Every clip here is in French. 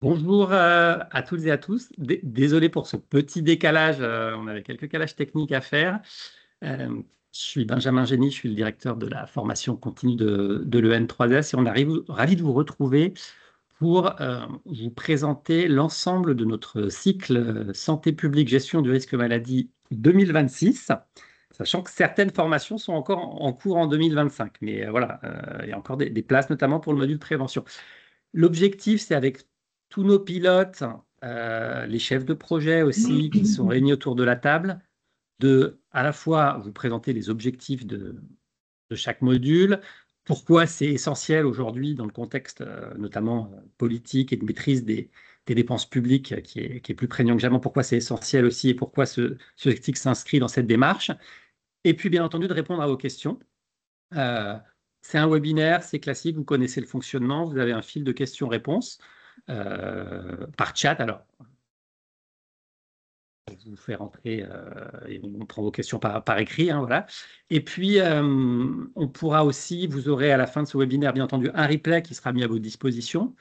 Bonjour à toutes et à tous. Désolé pour ce petit décalage, on avait quelques calages techniques à faire. Je suis Benjamin Génie, je suis le directeur de la formation continue de l'EN3S et on arrive ravi de vous retrouver pour vous présenter l'ensemble de notre cycle santé publique, gestion du risque maladie 2026, sachant que certaines formations sont encore en cours en 2025. Mais voilà, il y a encore des places, notamment pour le module prévention. L'objectif, c'est avec tous nos pilotes, les chefs de projet aussi, qui sont réunis autour de la table, de à la fois vous présenter les objectifs de chaque module, pourquoi c'est essentiel aujourd'hui dans le contexte notamment politique et de maîtrise des dépenses publiques qui est plus prégnant que jamais, pourquoi c'est essentiel aussi et pourquoi ce cycle s'inscrit dans cette démarche. Et puis, bien entendu, de répondre à vos questions. Euh, c'est un webinaire, c'est classique, vous connaissez le fonctionnement, vous avez un fil de questions-réponses par chat. Alors, je vous fais rentrer et on prend vos questions par écrit. Hein, voilà. Et puis, on pourra aussi, vous aurez à la fin de ce webinaire, bien entendu, un replay qui sera mis à votre disposition.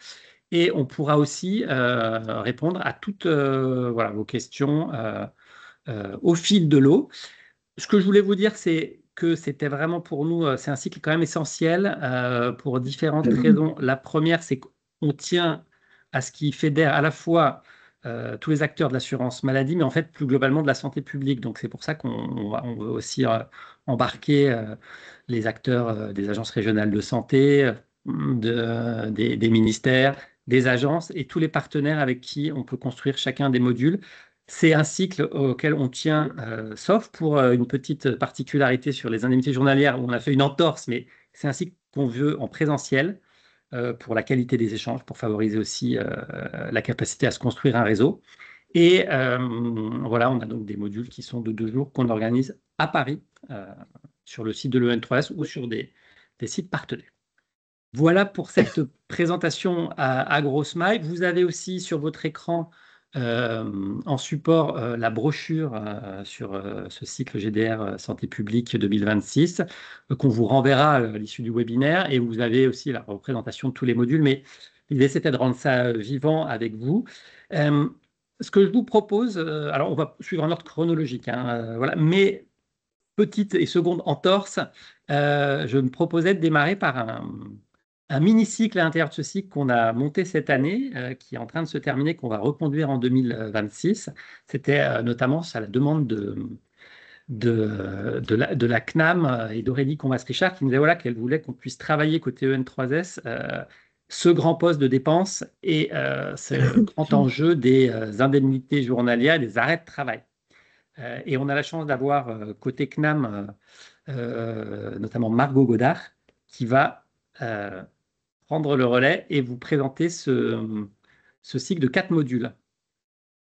Et on pourra aussi répondre à toutes voilà, vos questions au fil de l'eau. Ce que je voulais vous dire, c'est que c'était vraiment pour nous, c'est un cycle quand même essentiel pour différentes raisons. La première, c'est qu'on tient à ce qui fédère à la fois tous les acteurs de l'assurance maladie, mais en fait plus globalement de la santé publique. Donc c'est pour ça on veut aussi embarquer les acteurs des agences régionales de santé, des ministères, des agences et tous les partenaires avec qui on peut construire chacun des modules. C'est un cycle auquel on tient, sauf pour une petite particularité sur les indemnités journalières où on a fait une entorse, mais c'est un cycle qu'on veut en présentiel pour la qualité des échanges, pour favoriser aussi la capacité à se construire un réseau. Et voilà, on a donc des modules qui sont de 2 jours qu'on organise à Paris, sur le site de l'EN3S ou sur des sites partenaires. Voilà pour cette présentation à grosse maille. Vous avez aussi sur votre écran en support la brochure sur ce cycle GDR Santé publique 2026 qu'on vous renverra à l'issue du webinaire et vous avez aussi la représentation de tous les modules. Mais l'idée, c'était de rendre ça vivant avec vous. Ce que je vous propose, alors on va suivre un ordre chronologique, hein, voilà, mais petite et seconde entorse, je me proposais de démarrer par un mini-cycle à l'intérieur de ce cycle qu'on a monté cette année, qui est en train de se terminer, qu'on va reconduire en 2026. C'était notamment à la demande de la CNAM et d'Aurélie Combas-Richard qui nous disait voilà, qu'elle voulait qu'on puisse travailler côté EN3S ce grand poste de dépenses et ce grand enjeu des indemnités journalières et des arrêts de travail. Et on a la chance d'avoir côté CNAM notamment Margot Godard qui va prendre le relais et vous présenter ce cycle de 4 modules.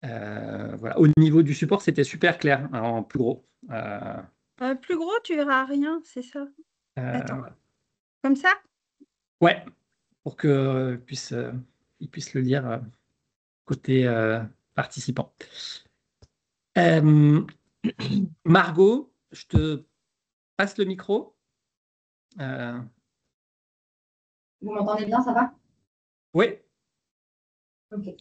Voilà. Au niveau du support, c'était super clair, hein, en plus gros. Plus gros, tu verras rien, c'est ça. Attends, Voilà. comme ça? Ouais, pour qu'ils ils puissent le lire côté participant. Euh, Margot, je te passe le micro. Vous m'entendez bien, ça va? Oui. Ok.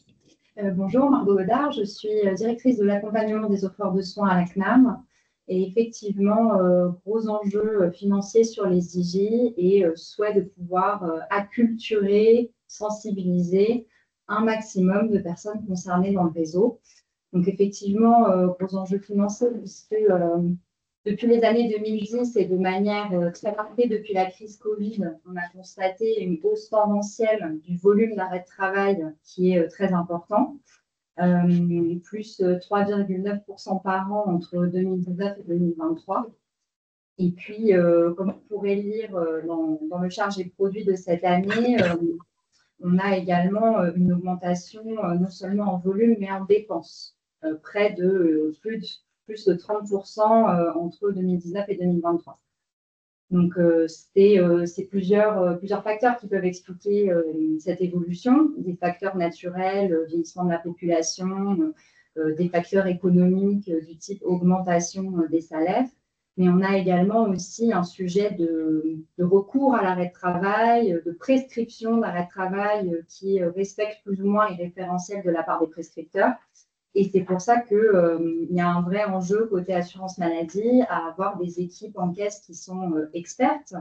Bonjour, Margot Godard, je suis directrice de l'accompagnement des offreurs de soins à la CNAM. Et effectivement, gros enjeux financiers sur les IG et souhait de pouvoir acculturer, sensibiliser un maximum de personnes concernées dans le réseau. Donc effectivement, gros enjeux financiers, puisque depuis les années 2010 et de manière très marquée depuis la crise Covid, on a constaté une hausse tendancielle du volume d'arrêt de travail qui est très important, plus 3,9% par an entre 2019 et 2023. Et puis, comme vous pourrez lire dans le charge des produits de cette année, on a également une augmentation non seulement en volume, mais en dépenses, près de plus de 30% entre 2019 et 2023. Donc, c'est plusieurs facteurs qui peuvent expliquer cette évolution, des facteurs naturels, vieillissement de la population, des facteurs économiques du type augmentation des salaires, Mais on a également aussi un sujet de recours à l'arrêt de travail, de prescription d'arrêt de travail qui respecte plus ou moins les référentiels de la part des prescripteurs. Et c'est pour ça qu'il y a un vrai enjeu côté assurance maladie à avoir des équipes en caisse qui sont expertes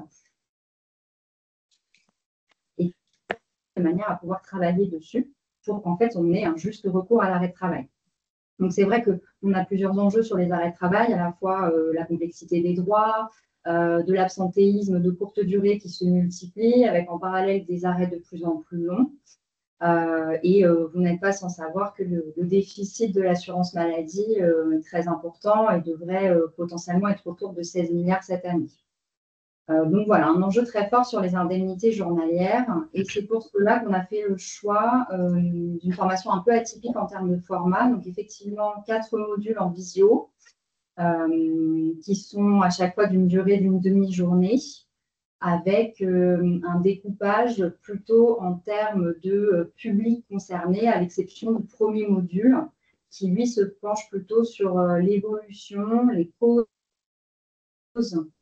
et de manière à pouvoir travailler dessus pour qu'en fait on ait un juste recours à l'arrêt de travail. Donc, c'est vrai qu'on a plusieurs enjeux sur les arrêts de travail, à la fois la complexité des droits, de l'absentéisme de courte durée qui se multiplie, avec en parallèle des arrêts de plus en plus longs. Vous n'êtes pas sans savoir que le déficit de l'assurance maladie est très important et devrait potentiellement être autour de 16 milliards cette année. Donc voilà, un enjeu très fort sur les indemnités journalières. Et c'est pour cela qu'on a fait le choix d'une formation un peu atypique en termes de format. Donc effectivement, 4 modules en visio qui sont à chaque fois d'une durée d'une demi-journée avec un découpage plutôt en termes de public concerné, à l'exception du premier module qui, lui, se penche plutôt sur l'évolution, les causes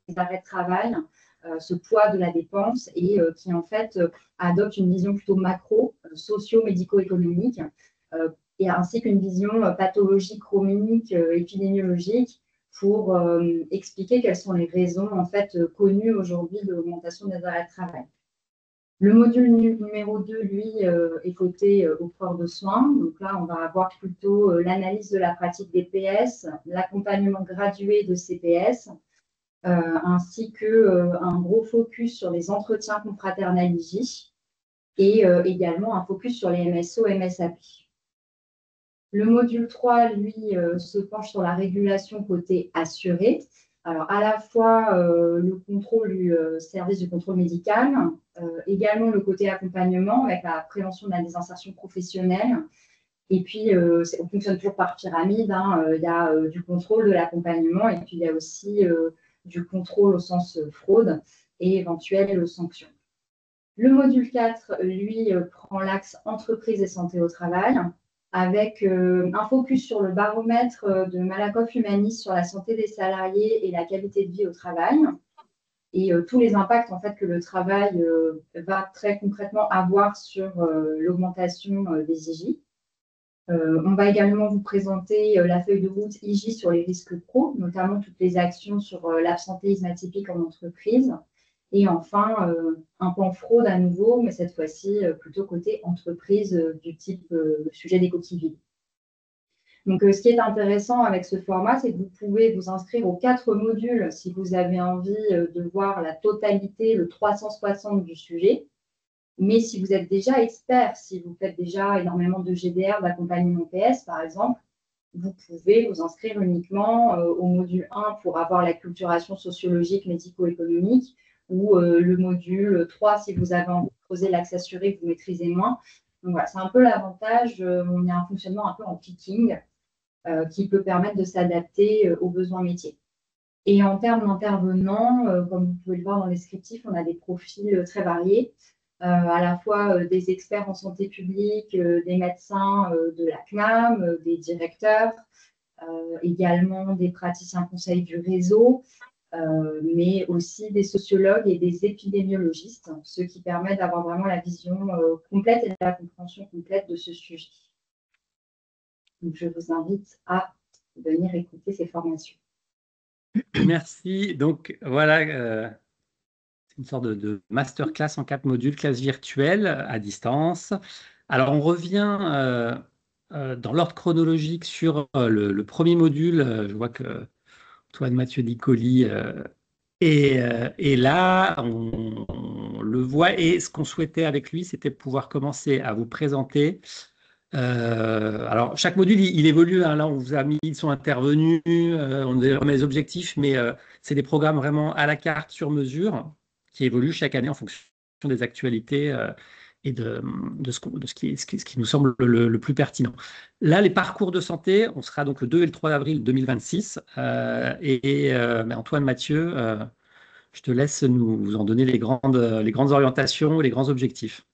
des arrêts de travail, ce poids de la dépense et qui en fait adopte une vision plutôt macro, socio-médico-économique, et ainsi qu'une vision pathologique, chronique, épidémiologique pour expliquer quelles sont les raisons en fait connues aujourd'hui de l'augmentation des arrêts de travail. Le module numéro 2, lui, est côté offreur de soins. Donc là, on va avoir plutôt l'analyse de la pratique des PS, l'accompagnement gradué de CPS, ainsi qu'un gros focus sur les entretiens confraternels IJ et également un focus sur les MSO, MSAP. Le module 3, lui, se penche sur la régulation côté assuré. Alors, à la fois le contrôle du service du contrôle médical, également le côté accompagnement avec la prévention de la désinsertion professionnelle. Et puis, on fonctionne toujours par pyramide. Il y a du contrôle, de l'accompagnement, et puis il y a aussi du contrôle au sens fraude et éventuelles sanctions. Le module 4, lui, prend l'axe entreprise et santé au travail, avec un focus sur le baromètre de Malakoff Humanis sur la santé des salariés et la qualité de vie au travail, et tous les impacts en fait, que le travail va très concrètement avoir sur l'augmentation des IJ. On va également vous présenter la feuille de route IJ sur les risques pro, notamment toutes les actions sur l'absentéisme atypique en entreprise. Et enfin, un pan fraude à nouveau, mais cette fois-ci plutôt côté entreprise du type sujet des coquilles vides. Donc, ce qui est intéressant avec ce format, c'est que vous pouvez vous inscrire aux 4 modules si vous avez envie de voir la totalité, le 360 du sujet. Mais si vous êtes déjà expert, si vous faites déjà énormément de GDR, d'accompagnement PS, par exemple, vous pouvez vous inscrire uniquement au module 1 pour avoir l'acculturation sociologique, médico-économique, ou le module 3 si vous avez envie de creuser l'axe assuré que vous maîtrisez moins. Donc voilà, c'est un peu l'avantage. On a un fonctionnement un peu en picking qui peut permettre de s'adapter aux besoins métiers. Et en termes d'intervenants, comme vous pouvez le voir dans le descriptif, on a des profils très variés. À la fois des experts en santé publique, des médecins de la CNAM, des directeurs, également des praticiens conseils du réseau, mais aussi des sociologues et des épidémiologistes, ce qui permet d'avoir vraiment la vision complète et la compréhension complète de ce sujet. Donc, je vous invite à venir écouter ces formations. Merci. Donc, voilà, c'est une sorte de masterclass en 4 modules, classe virtuelle à distance. Alors, on revient dans l'ordre chronologique sur le premier module. Je vois que Antoine Mathieu Nicoli est là, on le voit. Et ce qu'on souhaitait avec lui, c'était pouvoir commencer à vous présenter. Alors, chaque module, il évolue. Là, on vous a mis, ils sont intervenus, on a les objectifs, mais c'est des programmes vraiment à la carte, sur mesure, qui évoluent chaque année en fonction des actualités et de ce qui nous semble le plus pertinent. Là, les parcours de santé, on sera donc le 2 et le 3 avril 2026. Mais Antoine Mathieu, je te laisse nous en donner les grandes orientations et les grands objectifs.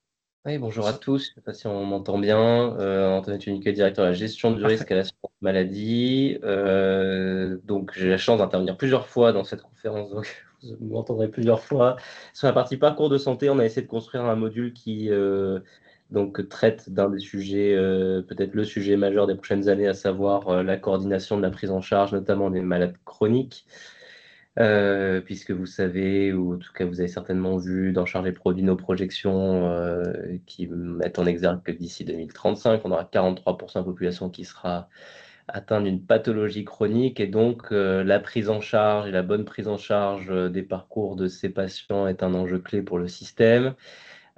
Oui, bonjour à tous. Je ne sais pas si on m'entend bien. Antoine Tuniquet, directeur de la gestion du risque Parfait. à l'assurance maladie. Donc, j'ai la chance d'intervenir plusieurs fois dans cette conférence, donc vous m'entendrez plusieurs fois. Sur la partie parcours de santé, on a essayé de construire un module qui donc traite d'un des sujets, peut-être le sujet majeur des prochaines années, à savoir la coordination de la prise en charge, notamment des malades chroniques. Puisque vous savez, ou en tout cas vous avez certainement vu dans Chargé Produit nos projections qui mettent en exergue que d'ici 2035, on aura 43% de la population qui sera atteinte d'une pathologie chronique et donc la prise en charge et la bonne prise en charge des parcours de ces patients est un enjeu clé pour le système.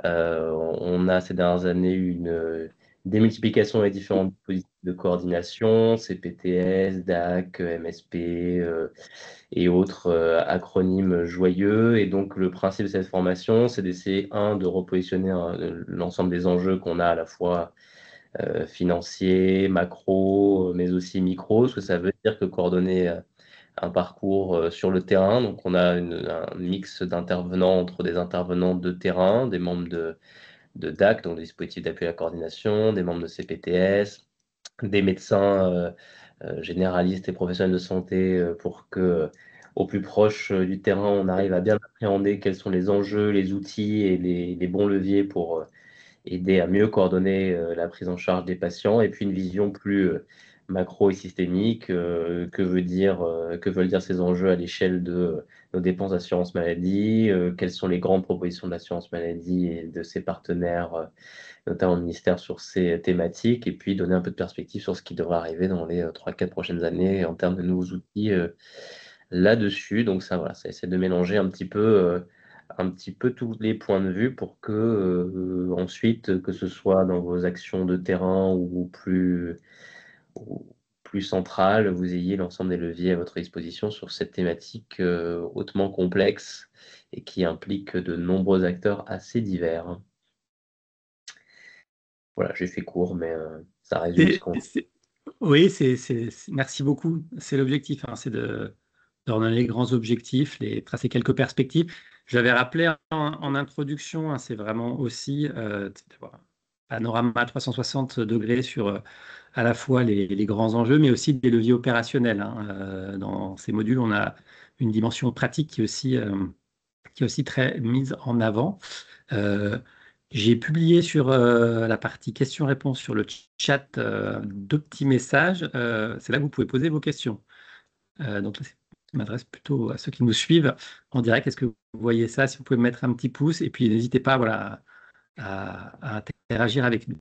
On a ces dernières années eu une démultiplication des différents dispositifs de coordination, CPTS, DAC, MSP et autres acronymes joyeux. Et donc, le principe de cette formation, c'est d'essayer, de repositionner l'ensemble des enjeux qu'on a à la fois financiers, macro, mais aussi micro, ce que ça veut dire que coordonner un parcours sur le terrain. Donc, on a un mix d'intervenants entre des intervenants de terrain, des membres de DAC, donc des dispositifs d'appui à la coordination, des membres de CPTS, des médecins généralistes et professionnels de santé pour que, au plus proche du terrain, on arrive à bien appréhender quels sont les enjeux, les outils et les bons leviers pour aider à mieux coordonner la prise en charge des patients. Et puis une vision plus macro et systémique, que veulent dire ces enjeux à l'échelle de nos dépenses d'assurance maladie, quelles sont les grandes propositions de l'assurance maladie et de ses partenaires notamment au ministère, sur ces thématiques, et puis donner un peu de perspective sur ce qui devrait arriver dans les 3-4 prochaines années en termes de nouveaux outils là-dessus. Donc ça, voilà, ça essaie de mélanger un petit peu tous les points de vue pour que ensuite, que ce soit dans vos actions de terrain ou plus centrales, vous ayez l'ensemble des leviers à votre disposition sur cette thématique hautement complexe et qui implique de nombreux acteurs assez divers. Voilà, j'ai fait court, mais ça résume ce Et- qu'on... c'est- Oui, merci beaucoup. C'est l'objectif, hein, c'est de redonner les grands objectifs, tracer quelques perspectives. J'avais rappelé en introduction, hein, c'est vraiment aussi d'avoir un panorama à 360 degrés sur à la fois les grands enjeux, mais aussi des leviers opérationnels, hein. Dans ces modules, on a une dimension pratique qui est aussi très mise en avant. Euh, j'ai publié sur la partie questions-réponses sur le chat deux petits messages. C'est là que vous pouvez poser vos questions. Donc là, je m'adresse plutôt à ceux qui nous suivent en direct. Est-ce que vous voyez ça? Si vous pouvez mettre un petit pouce et puis n'hésitez pas, voilà, à interagir avec nous.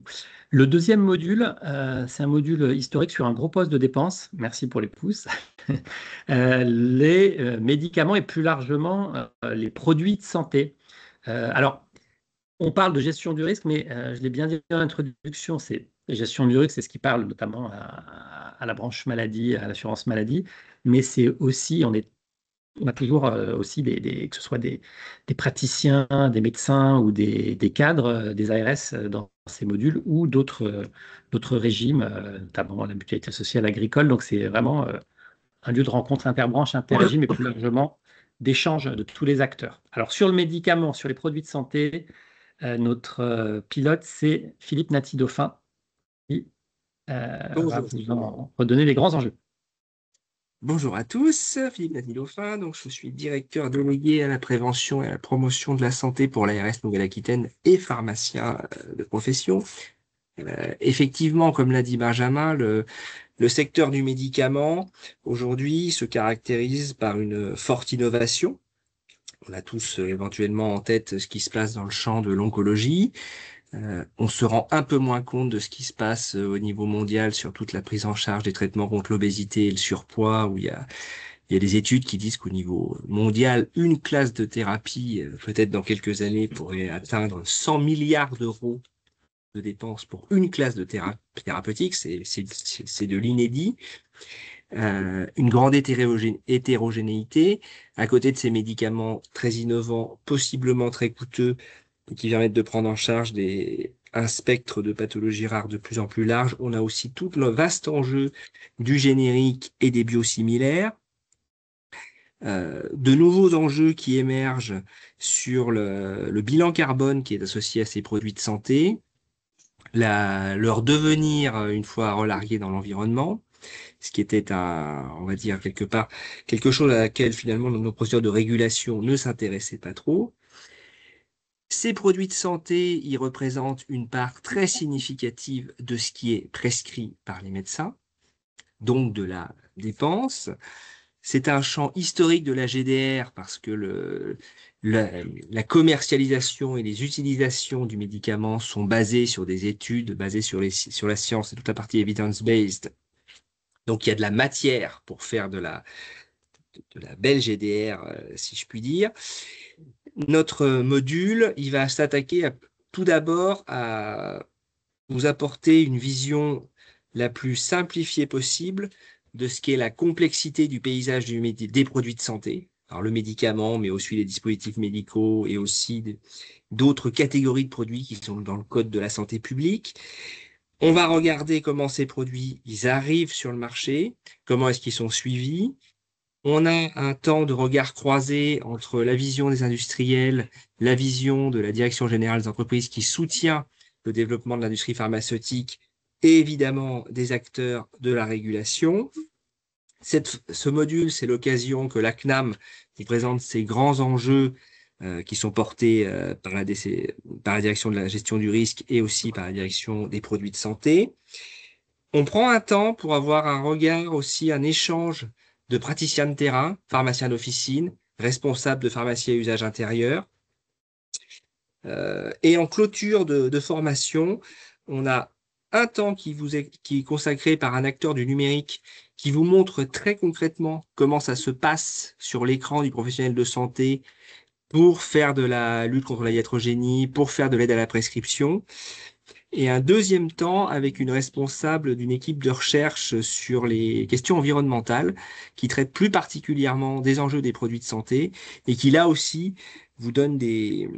Le deuxième module, c'est un module historique sur un gros poste de dépense. Merci pour les pouces. Les médicaments et plus largement les produits de santé. Alors, on parle de gestion du risque, mais je l'ai bien dit en introduction, c'est gestion du risque, c'est ce qui parle notamment à la branche maladie, à l'assurance maladie, mais c'est aussi, on a toujours aussi que ce soit des praticiens, des médecins ou des cadres, des ARS dans ces modules ou d'autres régimes, notamment la mutualité sociale agricole. Donc c'est vraiment un lieu de rencontre interbranche, interrégime et plus largement d'échange de tous les acteurs. Alors sur le médicament, sur les produits de santé, notre pilote, c'est Philippe Nati-Dauphin qui va Bonjour. vous en redonner les grands enjeux. Bonjour à tous, Philippe Nathy-Dauphin, donc je suis directeur délégué à la prévention et à la promotion de la santé pour l'ARS Nouvelle-Aquitaine et pharmacien de profession. Effectivement, comme l'a dit Benjamin, le secteur du médicament aujourd'hui se caractérise par une forte innovation. On a tous éventuellement en tête ce qui se passe dans le champ de l'oncologie. On se rend un peu moins compte de ce qui se passe au niveau mondial sur toute la prise en charge des traitements contre l'obésité et le surpoids, où il y a des études qui disent qu'au niveau mondial, une classe de thérapie, peut-être dans quelques années, pourrait atteindre 100 milliards d'euros de dépenses pour une classe de thérapeutique. C'est de l'inédit. Une grande hétérogénéité. À côté de ces médicaments très innovants, possiblement très coûteux, qui permettent de prendre en charge un spectre de pathologies rares de plus en plus large. On a aussi tout le vaste enjeu du générique et des biosimilaires. de nouveaux enjeux qui émergent sur le bilan carbone qui est associé à ces produits de santé, leur devenir une fois relargués dans l'environnement, ce qui était on va dire quelque part, quelque chose à laquelle finalement nos procédures de régulation ne s'intéressaient pas trop. Ces produits de santé, ils représentent une part très significative de ce qui est prescrit par les médecins, donc de la dépense. C'est un champ historique de la GDR parce que la commercialisation et les utilisations du médicament sont basées sur des études, basées sur la science et toute la partie evidence-based. Donc il y a de la matière pour faire de la belle GDR, si je puis dire. Notre module, il va s'attaquer tout d'abord à vous apporter une vision la plus simplifiée possible de ce qu'est la complexité du paysage des produits de santé. Alors le médicament, mais aussi les dispositifs médicaux et aussi d'autres catégories de produits qui sont dans le code de la santé publique. On va regarder comment ces produits ils arrivent sur le marché, comment est-ce qu'ils sont suivis. On a un temps de regard croisé entre la vision des industriels, la vision de la Direction générale des entreprises qui soutient le développement de l'industrie pharmaceutique et évidemment des acteurs de la régulation. Ce module, c'est l'occasion que la CNAM vous présente ces grands enjeux qui sont portés par la direction de la gestion du risque et aussi par la direction des produits de santé. On prend un temps pour avoir un regard aussi, un échange de praticiens de terrain, pharmaciens d'officine, responsables de pharmacie à usage intérieur. Et en clôture de formation, on a un temps qui est consacré par un acteur du numérique qui vous montre très concrètement comment ça se passe sur l'écran du professionnel de santé pour faire de la lutte contre la iatrogénie, pour faire de l'aide à la prescription. Et un deuxième temps avec une responsable d'une équipe de recherche sur les questions environnementales qui traite plus particulièrement des enjeux des produits de santé et qui là aussi vous donne des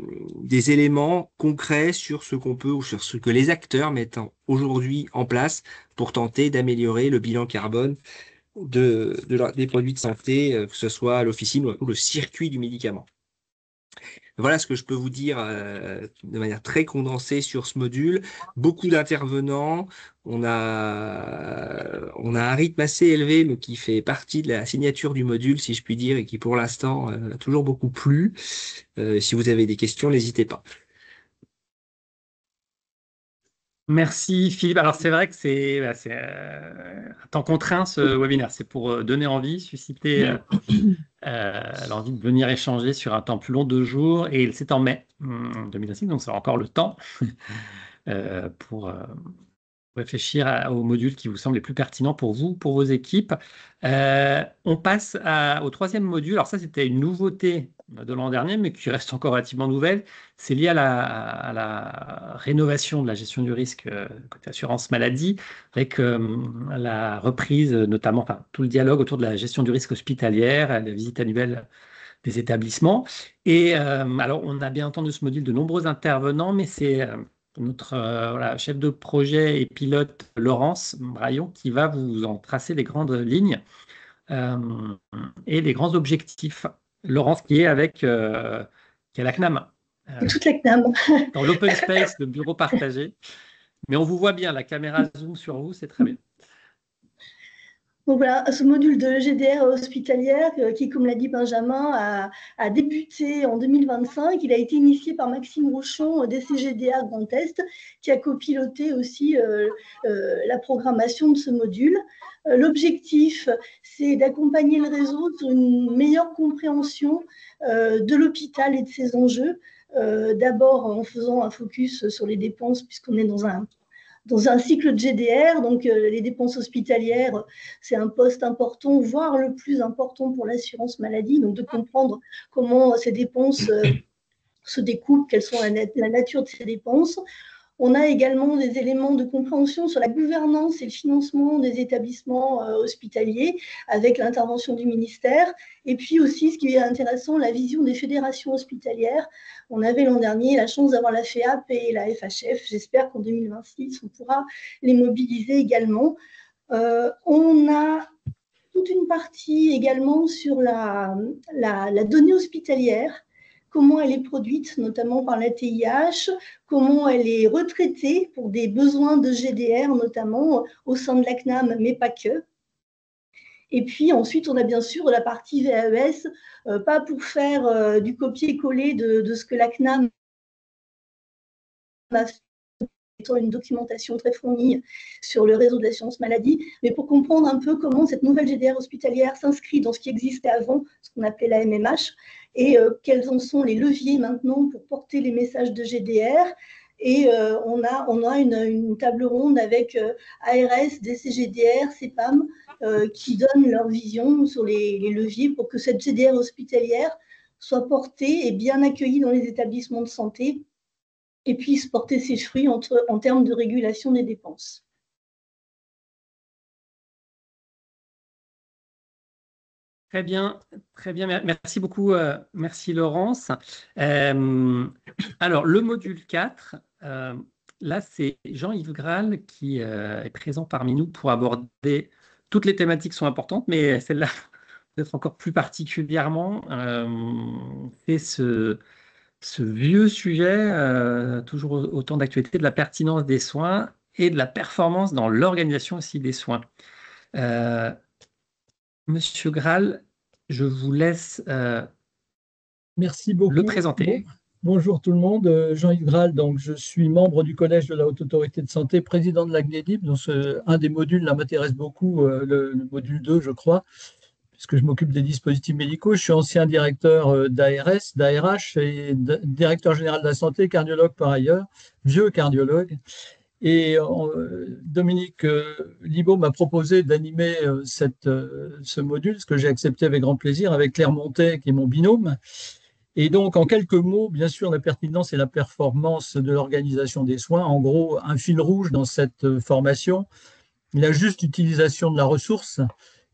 éléments concrets sur ce qu'on peut ou sur ce que les acteurs mettent aujourd'hui en place pour tenter d'améliorer le bilan carbone des produits de santé, que ce soit à l'officine ou le circuit du médicament. Voilà ce que je peux vous dire de manière très condensée sur ce module. Beaucoup d'intervenants. On a un rythme assez élevé, mais qui fait partie de la signature du module, si je puis dire, et qui pour l'instant a toujours beaucoup plu. Si vous avez des questions, n'hésitez pas. Merci Philippe. Alors c'est vrai que c'est un temps contraint ce webinaire. C'est pour donner envie, susciter l'envie de venir échanger sur un temps plus long, 2 jours. Et c'est en mai 2026, donc ça a encore le temps pour réfléchir aux modules qui vous semblent les plus pertinents pour vous, pour vos équipes. On passe au 3e module. Alors ça, c'était une nouveauté de l'an dernier, mais qui reste encore relativement nouvelle. C'est lié à la rénovation de la gestion du risque côté assurance maladie, avec la reprise, notamment, enfin, tout le dialogue autour de la gestion du risque hospitalière, la visite annuelle des établissements. Et alors, on a bien entendu ce module de nombreux intervenants, mais c'est notre chef de projet et pilote, Laurence Braillon, qui va vous en tracer les grandes lignes et les grands objectifs. Laurence, qui est qui est à la CNAM. Toute la CNAM. Dans l'open space, le bureau partagé. Mais on vous voit bien, la caméra zoom sur vous, c'est très bien. Donc voilà, ce module de GDR hospitalière qui, comme l'a dit Benjamin, a débuté en 2025. Il a été initié par Maxime Rochon d'ECGDR Grand Est, qui a copiloté aussi la programmation de ce module. L'objectif, c'est d'accompagner le réseau sur une meilleure compréhension de l'hôpital et de ses enjeux. D'abord en faisant un focus sur les dépenses, puisqu'on est dans un cycle de GDR, donc les dépenses hospitalières, c'est un poste important, voire le plus important pour l'assurance maladie, donc de comprendre comment ces dépenses se découpent, quelles sont la nature de ces dépenses. On a également des éléments de compréhension sur la gouvernance et le financement des établissements hospitaliers avec l'intervention du ministère. Et puis aussi, ce qui est intéressant, la vision des fédérations hospitalières. On avait l'an dernier la chance d'avoir la FEAP et la FHF. J'espère qu'en 2026, on pourra les mobiliser également. On a toute une partie également sur la donnée hospitalière, comment elle est produite, notamment par la TIH, comment elle est retraitée pour des besoins de GDR, notamment au sein de la CNAM, mais pas que. Et puis ensuite, on a bien sûr la partie VAES, pas pour faire du copier-coller de ce que la CNAM a fait, étant une documentation très fournie sur le réseau de l'assurance maladie, mais pour comprendre un peu comment cette nouvelle GDR hospitalière s'inscrit dans ce qui existait avant, ce qu'on appelait la MMH, et quels en sont les leviers maintenant pour porter les messages de GDR. Et on a une table ronde avec ARS, DCGDR, CEPAM, qui donnent leur vision sur les leviers pour que cette GDR hospitalière soit portée et bien accueillie dans les établissements de santé et puisse porter ses fruits en termes de régulation des dépenses. Très bien, très bien. Merci beaucoup, merci Laurence. Alors, le module 4, là, c'est Jean-Yves Graal qui est présent parmi nous pour aborder toutes les thématiques sont importantes, mais celle-là, peut-être encore plus particulièrement, c'est ce vieux sujet, toujours autant d'actualité, de la pertinence des soins et de la performance dans l'organisation aussi des soins. Monsieur Graal, je vous laisse Merci beaucoup. le présenter. Bonjour tout le monde, Jean-Yves Graal, donc je suis membre du Collège de la Haute Autorité de Santé, président de la CNEDIP, donc un des modules là m'intéresse beaucoup, le module 2 je crois, puisque je m'occupe des dispositifs médicaux. Je suis ancien directeur d'ARS, d'ARH et directeur général de la santé, cardiologue par ailleurs, vieux cardiologue. Et Dominique Libaud m'a proposé d'animer ce module, ce que j'ai accepté avec grand plaisir, avec Claire Montet, qui est mon binôme. Et donc, en quelques mots, bien sûr, la pertinence et la performance de l'organisation des soins. En gros, un fil rouge dans cette formation, la juste utilisation de la ressource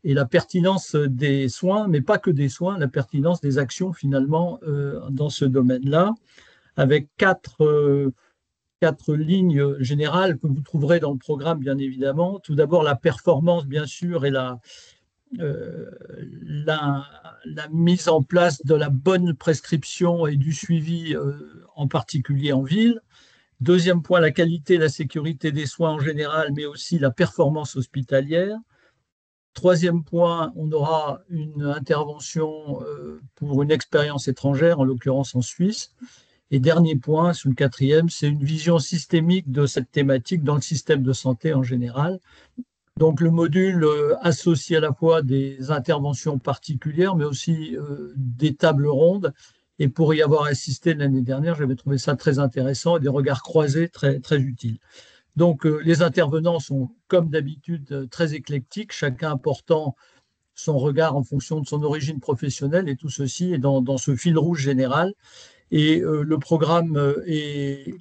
et la pertinence des soins, mais pas que des soins, la pertinence des actions finalement dans ce domaine-là, avec quatre lignes générales que vous trouverez dans le programme, bien évidemment. Tout d'abord, la performance, bien sûr, et la mise en place de la bonne prescription et du suivi, en particulier en ville. Deuxième point, la qualité et la sécurité des soins en général, mais aussi la performance hospitalière. Troisième point, on aura une intervention pour une expérience étrangère, en l'occurrence en Suisse. Et dernier point, sur le quatrième, c'est une vision systémique de cette thématique dans le système de santé en général. Donc le module associe à la fois des interventions particulières, mais aussi des tables rondes. Et pour y avoir assisté l'année dernière, j'avais trouvé ça très intéressant et des regards croisés très, très utiles. Donc les intervenants sont, comme d'habitude, très éclectiques, chacun apportant son regard en fonction de son origine professionnelle, et tout ceci est dans ce fil rouge général. Et le programme est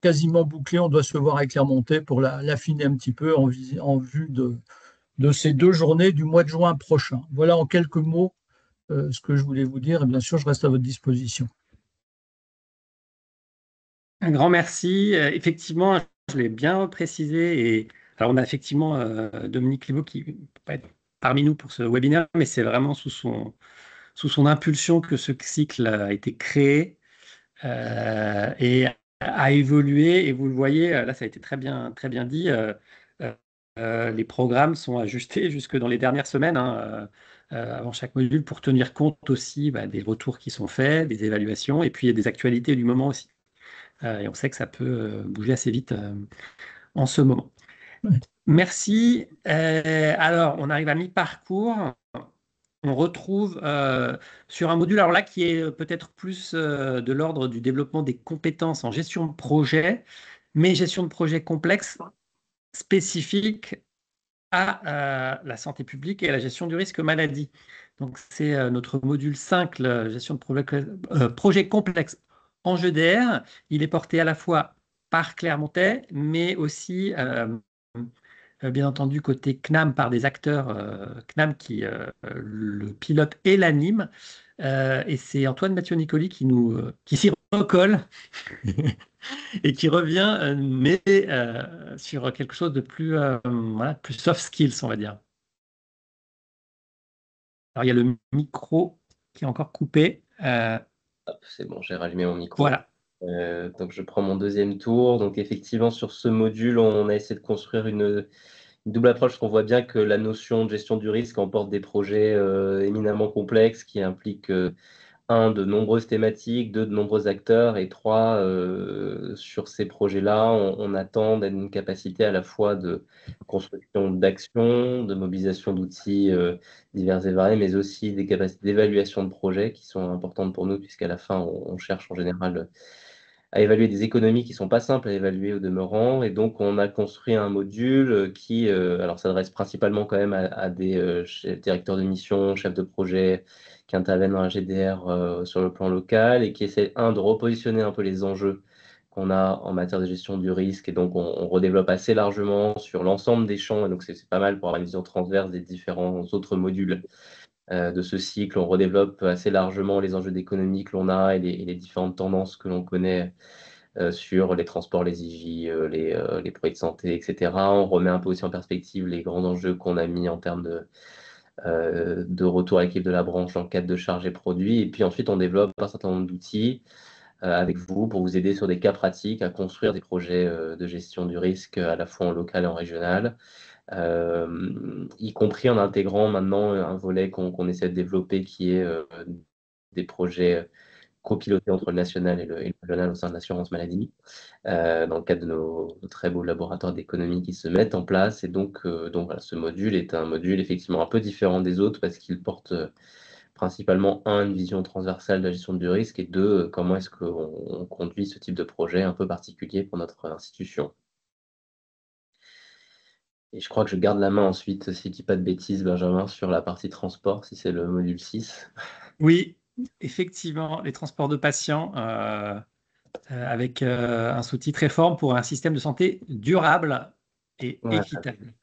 quasiment bouclé. On doit se voir avec Claire Montet pour l'affiner un petit peu en vue de ces 2 journées du mois de juin prochain. Voilà en quelques mots ce que je voulais vous dire. Et bien sûr, je reste à votre disposition. Un grand merci. Effectivement, je l'ai bien précisé. Et alors, on a effectivement Dominique Libaud qui ne peut pas être parmi nous pour ce webinaire, mais c'est vraiment sous son impulsion que ce cycle a été créé et a évolué. Et vous le voyez, là, ça a été très bien dit. Les programmes sont ajustés jusque dans les dernières semaines, avant chaque module, pour tenir compte aussi des retours qui sont faits, des évaluations, et puis des actualités du moment aussi. Et on sait que ça peut bouger assez vite en ce moment. Ouais. Merci. Alors, on arrive à mi-parcours. On retrouve sur un module, alors là, qui est peut-être plus de l'ordre du développement des compétences en gestion de projet, mais gestion de projet complexe, spécifique à la santé publique et à la gestion du risque maladie. Donc, c'est notre module 5, la gestion de projet complexe en GDR. Il est porté à la fois par Claire Montet, mais aussi bien entendu côté CNAM par des acteurs CNAM qui le pilote et l'anime. Et c'est Antoine Mathieu-Nicoli qui s'y recolle et qui revient, mais sur quelque chose de plus, voilà, plus soft skills, on va dire. Alors, il y a le micro qui est encore coupé. Hop, c'est bon, j'ai rallumé mon micro. Voilà. Donc, je prends mon deuxième tour. Donc, effectivement, sur ce module, on a essayé de construire une double approche, parce qu'on voit bien que la notion de gestion du risque emporte des projets éminemment complexes qui impliquent un, de nombreuses thématiques, deux, de nombreux acteurs, et trois, sur ces projets-là, on attend une capacité à la fois de construction d'actions, de mobilisation d'outils divers et variés, mais aussi des capacités d'évaluation de projets qui sont importantes pour nous, puisqu'à la fin, on cherche en général à évaluer des économies qui ne sont pas simples à évaluer au demeurant. Et donc, on a construit un module qui alors, s'adresse principalement quand même à des directeurs de mission, chefs de projet qui interviennent dans la GDR sur le plan local et qui essaie, de repositionner un peu les enjeux qu'on a en matière de gestion du risque. Et donc, on redéveloppe assez largement sur l'ensemble des champs. Et donc, c'est pas mal pour avoir une vision transverse des différents autres modules de ce cycle. On redéveloppe assez largement les enjeux d'économie que l'on a et les différentes tendances que l'on connaît sur les transports, les IJ, les produits de santé, etc. On remet un peu aussi en perspective les grands enjeux qu'on a mis en termes de retour à l'équilibre de la branche en cadre de charges et produits. Et puis ensuite, on développe un certain nombre d'outils avec vous pour vous aider sur des cas pratiques à construire des projets de gestion du risque à la fois en local et en régional. Y compris en intégrant maintenant un volet qu'on essaie de développer qui est des projets copilotés entre le national et le régional au sein de l'assurance maladie, dans le cadre de nos très beaux laboratoires d'économie qui se mettent en place. Et donc voilà, ce module est un module effectivement un peu différent des autres parce qu'il porte principalement, une vision transversale de la gestion du risque et deux, comment est-ce qu'on conduit ce type de projet un peu particulier pour notre institution. Et je crois que je garde la main ensuite, si je ne dis pas de bêtises, Benjamin, sur la partie transport, si c'est le module 6. Oui, effectivement, les transports de patients avec un sous-titre réforme pour un système de santé durable et Voilà. équitable.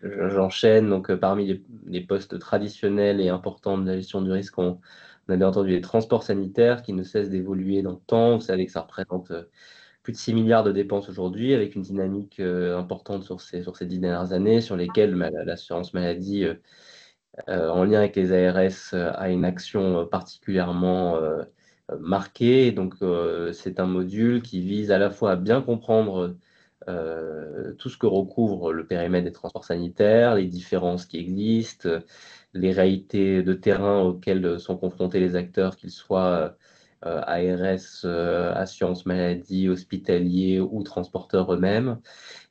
J'enchaîne. Donc, parmi les postes traditionnels et importants de la gestion du risque, on a bien entendu les transports sanitaires qui ne cessent d'évoluer dans le temps. Vous savez que ça représente plus de 6 milliards de dépenses aujourd'hui, avec une dynamique importante sur ces 10 dernières années, sur lesquelles l'assurance maladie, en lien avec les ARS, a une action particulièrement marquée. Et donc, c'est un module qui vise à la fois à bien comprendre tout ce que recouvre le périmètre des transports sanitaires, les différences qui existent, les réalités de terrain auxquelles sont confrontés les acteurs, qu'ils soient ARS, assurance maladie, hospitaliers ou transporteurs eux-mêmes,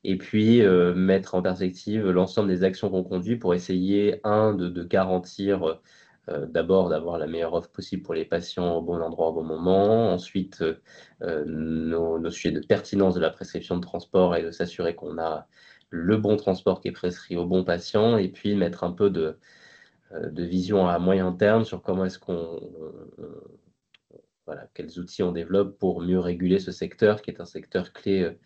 et puis mettre en perspective l'ensemble des actions qu'on conduit pour essayer, de garantir d'abord d'avoir la meilleure offre possible pour les patients au bon endroit au bon moment, ensuite nos sujets de pertinence de la prescription de transport et de s'assurer qu'on a le bon transport qui est prescrit au bon patient, et puis mettre un peu de vision à moyen terme sur comment est-ce voilà, quels outils on développe pour mieux réguler ce secteur qui est un secteur clé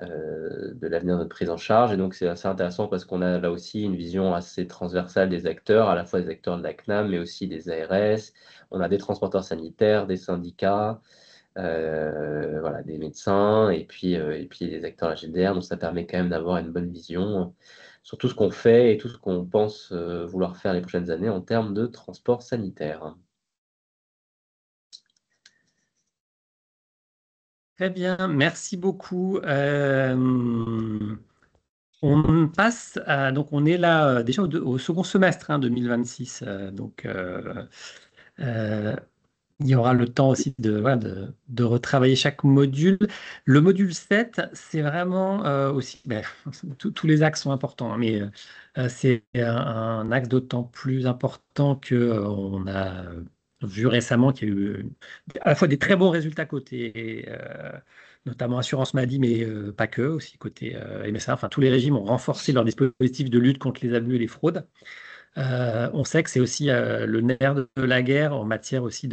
de l'avenir de notre prise en charge. Et donc, c'est assez intéressant parce qu'on a là aussi une vision assez transversale des acteurs, à la fois des acteurs de la CNAM, mais aussi des ARS. On a des transporteurs sanitaires, des syndicats, voilà, des médecins, et puis des acteurs de la GDR. Donc, ça permet quand même d'avoir une bonne vision sur tout ce qu'on fait et tout ce qu'on pense vouloir faire les prochaines années en termes de transport sanitaire. Très bien, merci beaucoup. On passe donc on est là déjà au second semestre 2026. Il y aura le temps aussi voilà, de retravailler chaque module. Le module 7, c'est vraiment aussi, tous les axes sont importants, hein, mais c'est un axe d'autant plus important qu'on a vu récemment qu'il y a eu à la fois des très bons résultats côté, notamment assurance maladie, mais pas que, aussi côté MSA. Enfin, tous les régimes ont renforcé leur dispositif de lutte contre les abus et les fraudes. On sait que c'est aussi le nerf de la guerre en matière aussi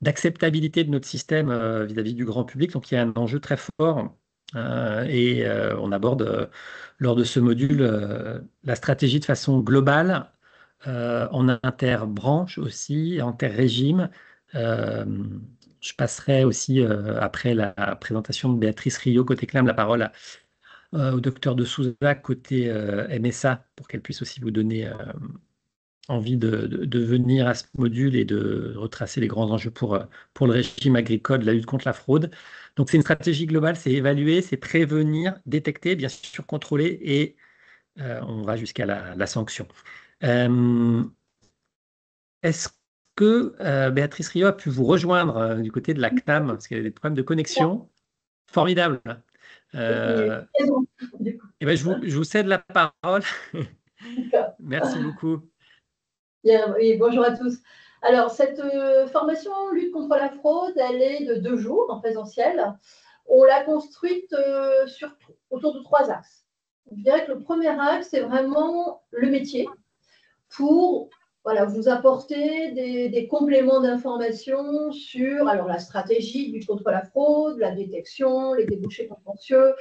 d'acceptabilité de notre système vis-à-vis du grand public. Donc il y a un enjeu très fort et on aborde lors de ce module la stratégie de façon globale, en interbranche aussi, inter-régime. Je passerai aussi, après la présentation de Béatrice Rio côté CNAM, la parole au docteur de Souza côté MSA pour qu'elle puisse aussi vous donner envie de venir à ce module et de retracer les grands enjeux pour le régime agricole, la lutte contre la fraude. Donc, c'est une stratégie globale, c'est évaluer, c'est prévenir, détecter, bien sûr contrôler et on va jusqu'à la sanction. Est-ce que Béatrice Rio a pu vous rejoindre du côté de la CNAM, parce qu'il y a des problèmes de connexion? Formidable. Et ben, je vous cède la parole. Merci beaucoup. Bien, oui, bonjour à tous. Alors, cette formation lutte contre la fraude, elle est de 2 jours en présentiel. On l'a construite autour de 3 axes. Je dirais que le premier axe, c'est vraiment le métier pour vous apporter des compléments d'information sur la stratégie de lutte contre la fraude, la détection, les débouchés contentieux,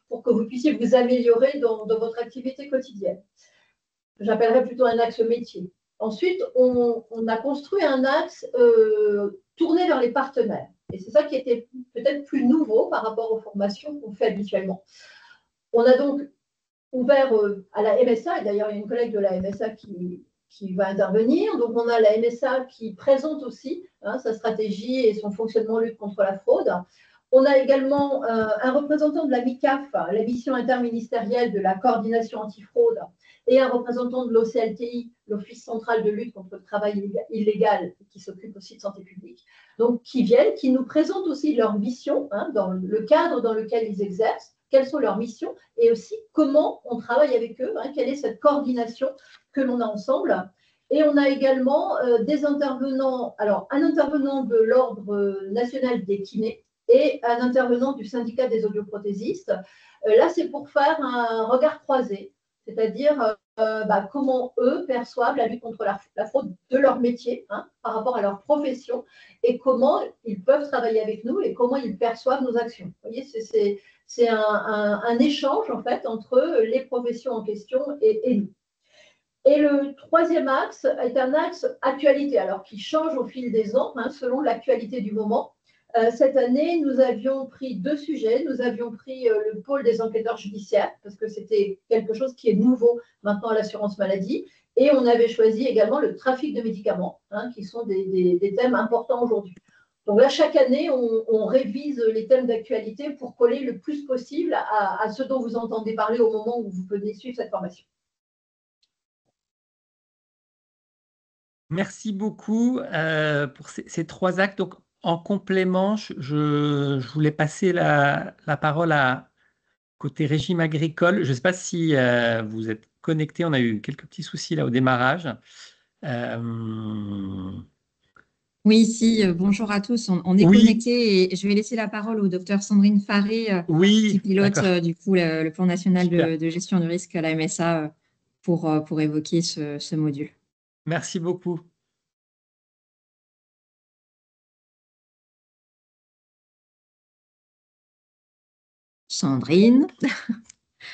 pour que vous puissiez vous améliorer dans votre activité quotidienne. J'appellerais plutôt un axe métier. Ensuite, on a construit un axe tourné vers les partenaires. Et c'est ça qui était peut-être plus nouveau par rapport aux formations qu'on fait habituellement. On a donc ouvert à la MSA, et d'ailleurs, il y a une collègue de la MSA qui va intervenir. Donc, on a la MSA qui présente aussi sa stratégie et son fonctionnement lutte contre la fraude. On a également un représentant de la MICAF, la mission interministérielle de la coordination antifraude, et un représentant de l'OCLTI, l'Office central de lutte contre le travail illégal, qui s'occupe aussi de santé publique, donc qui viennent, qui nous présentent aussi leur mission, dans le cadre dans lequel ils exercent, quelles sont leurs missions, et aussi comment on travaille avec eux, quelle est cette coordination que l'on a ensemble. Et on a également des intervenants, alors un intervenant de l'Ordre national des kinés et un intervenant du syndicat des audioprothésistes. Là, c'est pour faire un regard croisé, c'est-à-dire comment eux perçoivent la lutte contre la fraude de leur métier par rapport à leur profession et comment ils peuvent travailler avec nous et comment ils perçoivent nos actions. Vous voyez, c'est un échange en fait entre les professions en question et nous. Et le troisième axe est un axe actualité, alors qui change au fil des ans selon l'actualité du moment. Cette année, nous avions pris 2 sujets. Nous avions pris le pôle des enquêteurs judiciaires, parce que c'était quelque chose qui est nouveau maintenant à l'assurance maladie. Et on avait choisi également le trafic de médicaments, qui sont des thèmes importants aujourd'hui. Donc là, chaque année, on révise les thèmes d'actualité pour coller le plus possible à ce dont vous entendez parler au moment où vous venez suivre cette formation. Merci beaucoup pour ces 3 actes. Donc, en complément, je voulais passer la parole à côté régime agricole. Je ne sais pas si vous êtes connecté. On a eu quelques petits soucis là au démarrage. Oui, si, bonjour à tous. On est connectés et je vais laisser la parole au docteur Sandrine Faré, qui pilote du coup le plan national de gestion du risque à la MSA pour évoquer ce module. Merci beaucoup. Sandrine.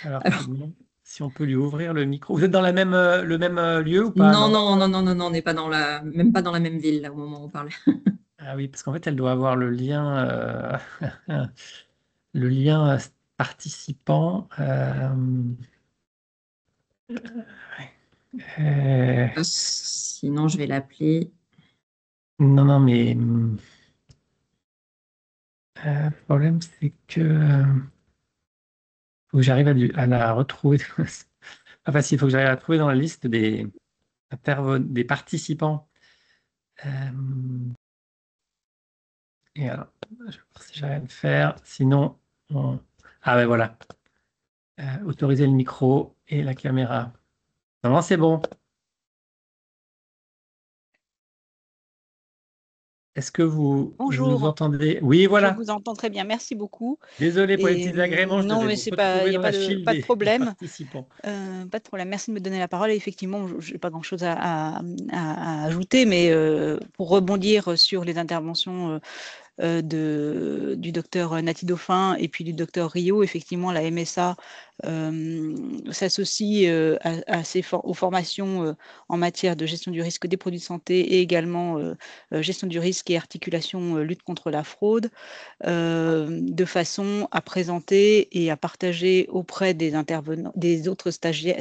Alors, si on peut lui ouvrir le micro. Vous êtes dans le même lieu ou pas? Non, on n'est pas même pas dans la même ville là, au moment où on parle. Ah oui, parce qu'en fait, elle doit avoir le lien, participant. Sinon, je vais l'appeler. Non, mais le problème, c'est que faut que j'arrive à la retrouver. Pas facile, il faut que j'arrive à la trouver dans la liste des participants. Et alors, je vais voir si j'arrive à le faire. Sinon, ah ben voilà. Autoriser le micro et la caméra. Non, c'est bon. Est-ce que vous nous entendez? Oui, voilà. Je vous entends très bien. Merci beaucoup. Désolé pour les petits agréments. Non, mais il n'y a pas de problème. Pas de problème. Merci de me donner la parole. Et effectivement, je n'ai pas grand-chose à ajouter, mais pour rebondir sur les interventions du docteur Nathalie Dauphin et puis du docteur Rio, effectivement, la MSA s'associe aux formations en matière de gestion du risque des produits de santé et également gestion du risque et articulation lutte contre la fraude, de façon à présenter et à partager auprès des intervenants, des stagiaires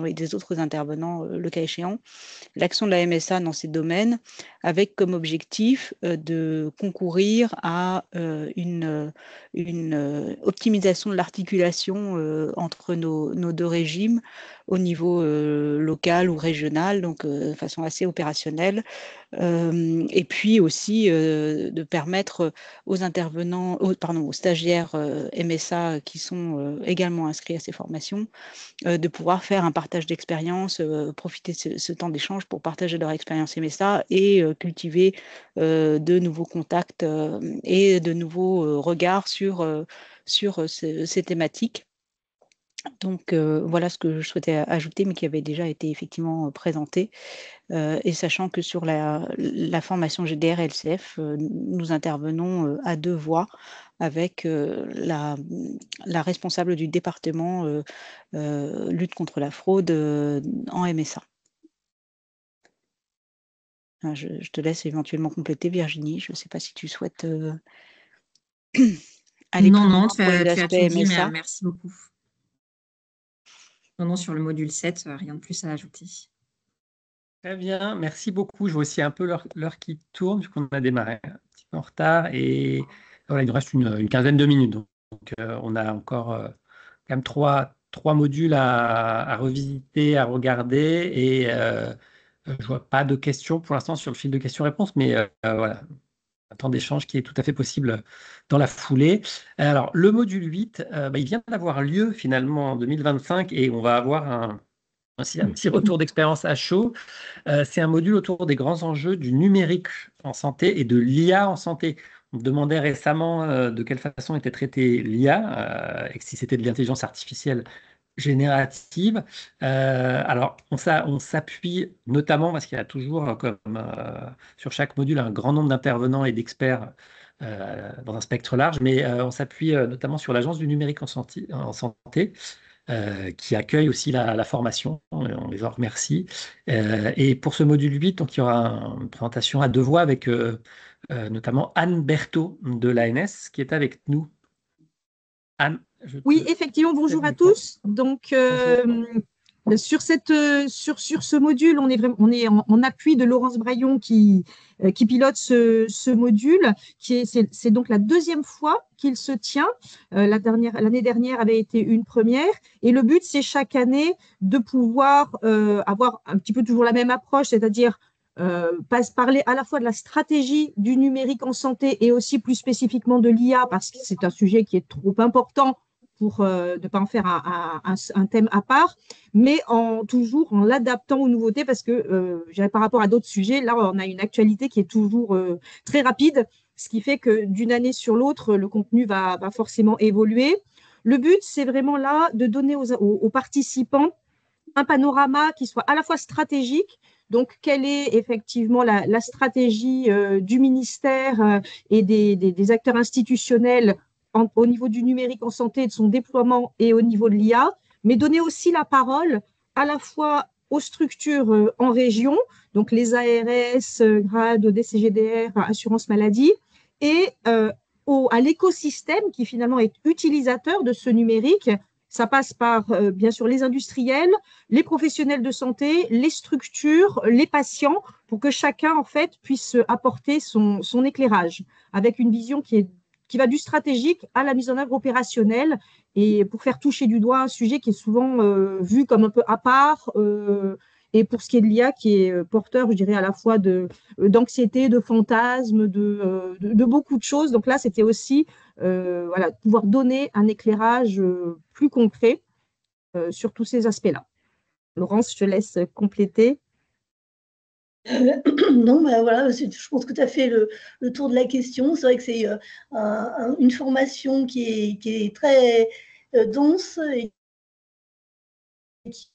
et des autres intervenants, le cas échéant, l'action de la MSA dans ces domaines, avec comme objectif de concourir à une optimisation de l'articulation entre nos deux régimes au niveau local ou régional, donc de façon assez opérationnelle, et puis aussi de permettre aux intervenants, aux stagiaires MSA qui sont également inscrits à ces formations, de pouvoir faire un partage d'expérience, profiter de ce temps d'échange pour partager leur expérience MSA et cultiver de nouveaux contacts et de nouveaux regards sur ces thématiques. Donc voilà ce que je souhaitais ajouter, mais qui avait déjà été effectivement présenté. Et sachant que sur la formation GDR et LCF, nous intervenons à 2 voix avec la responsable du département lutte contre la fraude en MSA. Je te laisse éventuellement compléter, Virginie. Je ne sais pas si tu souhaites aller plus loin tu as tout dit, mais merci beaucoup. Non, sur le module 7, rien de plus à ajouter. Très bien, merci beaucoup. Je vois aussi un peu l'heure qui tourne, vu qu'on a démarré un petit peu en retard. Et voilà, il nous reste une quinzaine de minutes. Donc on a encore quand même trois modules à revisiter, à regarder. Et je ne vois pas de questions pour l'instant sur le fil de questions-réponses, mais voilà, un temps d'échange qui est tout à fait possible dans la foulée. Alors, le module 8, il vient d'avoir lieu finalement en 2025 et on va avoir un petit retour d'expérience à chaud. C'est un module autour des grands enjeux du numérique en santé et de l'IA en santé. On me demandait récemment de quelle façon était traitée l'IA et si c'était de l'intelligence artificielle générative. Alors, on s'appuie notamment, parce qu'il y a toujours, comme sur chaque module, un grand nombre d'intervenants et d'experts dans un spectre large, mais on s'appuie notamment sur l'Agence du numérique en santé, qui accueille aussi la formation. On les en remercie. Et pour ce module 8, donc, il y aura une présentation à 2 voix avec notamment Anne Berthaud de l'ANS qui est avec nous. Anne, oui, effectivement, bonjour à tous. Donc, sur ce module, on est en appui de Laurence Braillon qui pilote ce module. C'est donc la 2e fois qu'il se tient. L'année dernière avait été une première. Et le but, c'est chaque année de pouvoir avoir un petit peu toujours la même approche, c'est-à-dire parler à la fois de la stratégie du numérique en santé et aussi plus spécifiquement de l'IA, parce que c'est un sujet qui est trop important pour ne pas en faire un thème à part, mais toujours en l'adaptant aux nouveautés, parce que par rapport à d'autres sujets, là, on a une actualité qui est toujours très rapide, ce qui fait que d'une année sur l'autre, le contenu va forcément évoluer. Le but, c'est vraiment là de donner aux participants un panorama qui soit à la fois stratégique. Donc, quelle est effectivement la stratégie du ministère et des acteurs institutionnels au niveau du numérique en santé, de son déploiement et au niveau de l'IA, mais donner aussi la parole à la fois aux structures en région, donc les ARS, GRAD, DCGDR, assurance maladie, et à l'écosystème qui finalement est utilisateur de ce numérique. Ça passe par, bien sûr, les industriels, les professionnels de santé, les structures, les patients, pour que chacun, en fait, puisse apporter son éclairage avec une vision qui va du stratégique à la mise en œuvre opérationnelle, et pour faire toucher du doigt un sujet qui est souvent vu comme un peu à part, et pour ce qui est de l'IA, qui est porteur, je dirais, à la fois d'anxiété, de fantasmes, de beaucoup de choses. Donc là, c'était aussi pouvoir donner un éclairage plus concret sur tous ces aspects-là. Laurence, je te laisse compléter. Non, voilà, je pense que tu as fait le tour de la question. C'est vrai que c'est une formation qui est très dense et qui